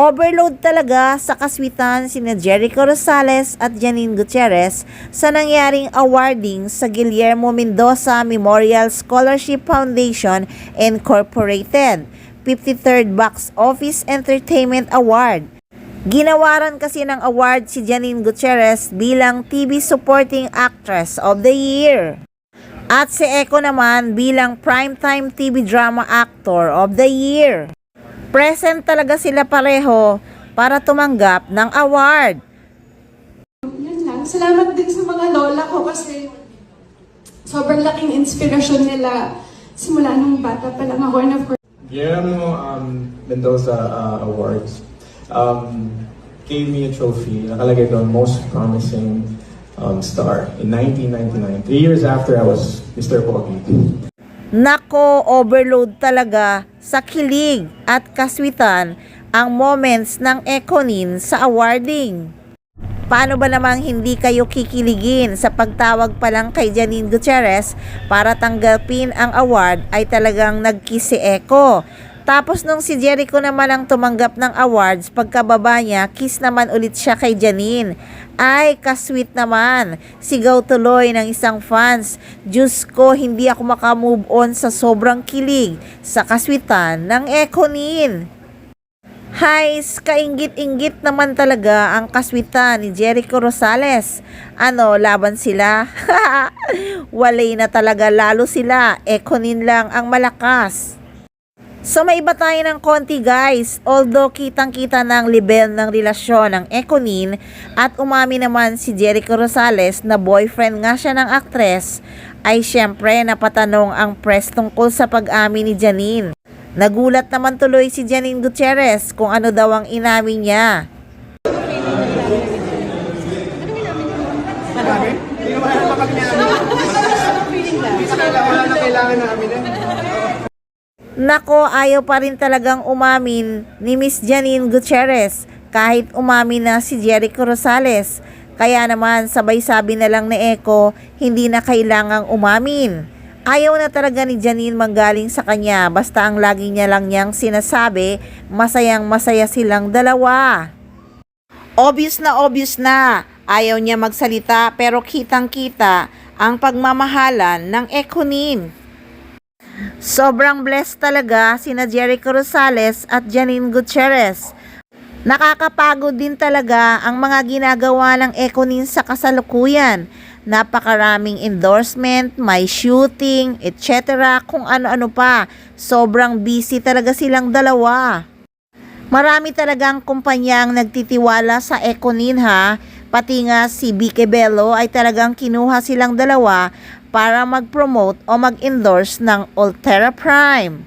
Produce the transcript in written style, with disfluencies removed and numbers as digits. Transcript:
Overload talaga sa kaswitan sina Jericho Rosales at Janine Gutierrez sa nangyaring awarding sa Guillermo Mendoza Memorial Scholarship Foundation Incorporated 53rd Box Office Entertainment Award. Ginawaran kasi ng award si Janine Gutierrez bilang TV Supporting Actress of the Year. At si Eco naman bilang Primetime TV Drama Actor of the Year. Present talaga sila pareho para tumanggap ng award. Yun lang. Salamat din sa mga lola ko kasi sobrang laking inspirasyon nila simula nung bata pa lang ako. And of course, Guillermo Mendoza Awards gave me a trophy. Nakalagay doon, Most Promising Star in 1999. 3 years after I was Mr. Pogi. Nako, overload talaga sa kilig at kaswitan ang moments ng Econin sa awarding. Paano ba namang hindi kayo kikiligin sa pagtawag pa lang kay Janine Gutierrez para tanggapin ang award ay talagang nag-kiss si Eco. Tapos nung si Jericho naman ang tumanggap ng awards, pagkababa niya, kiss naman ulit siya kay Janine. Ay, kasweet naman. Sigaw tuloy ng isang fans. Diyos ko, hindi ako makamove on sa sobrang kilig sa kaswitan ng Econin. Hays, kainggit-inggit naman talaga ang kaswitan ni Jericho Rosales. Ano, laban sila? Walay na talaga, lalo sila. Econin lang ang malakas. So may iba tayo ng konti guys, although kitang-kita ng level ng relasyon ng Econin at umami naman si Jericho Rosales na boyfriend nga siya ng aktres, ay syempre napatanong ang press tungkol sa pag-amin ni Janine. Nagulat naman tuloy si Janine Gutierrez kung ano daw ang inamin niya. Nako, ayaw pa rin talagang umamin ni Miss Janine Gutierrez kahit umamin na si Jericho Rosales. Kaya naman sabay sabi na lang ni Eco, hindi na kailangang umamin. Ayaw na talaga ni Janine manggaling sa kanya basta ang lagi niya lang niyang sinasabi, masayang masaya silang dalawa. Obvious na, ayaw niya magsalita pero kitang-kita ang pagmamahalan ng Econin. Sobrang blessed talaga sina Jericho Rosales at Janine Gutierrez. Nakakapagod din talaga ang mga ginagawa ng Econin sa kasalukuyan. Napakaraming endorsement, may shooting, etc. kung ano-ano pa. Sobrang busy talaga silang dalawa. Marami talagang kumpanya ang nagtitiwala sa Econin ha. Pati nga si Vicky Bello ay talagang kinuha silang dalawa para mag-promote o mag-endorse ng Ultra Prime.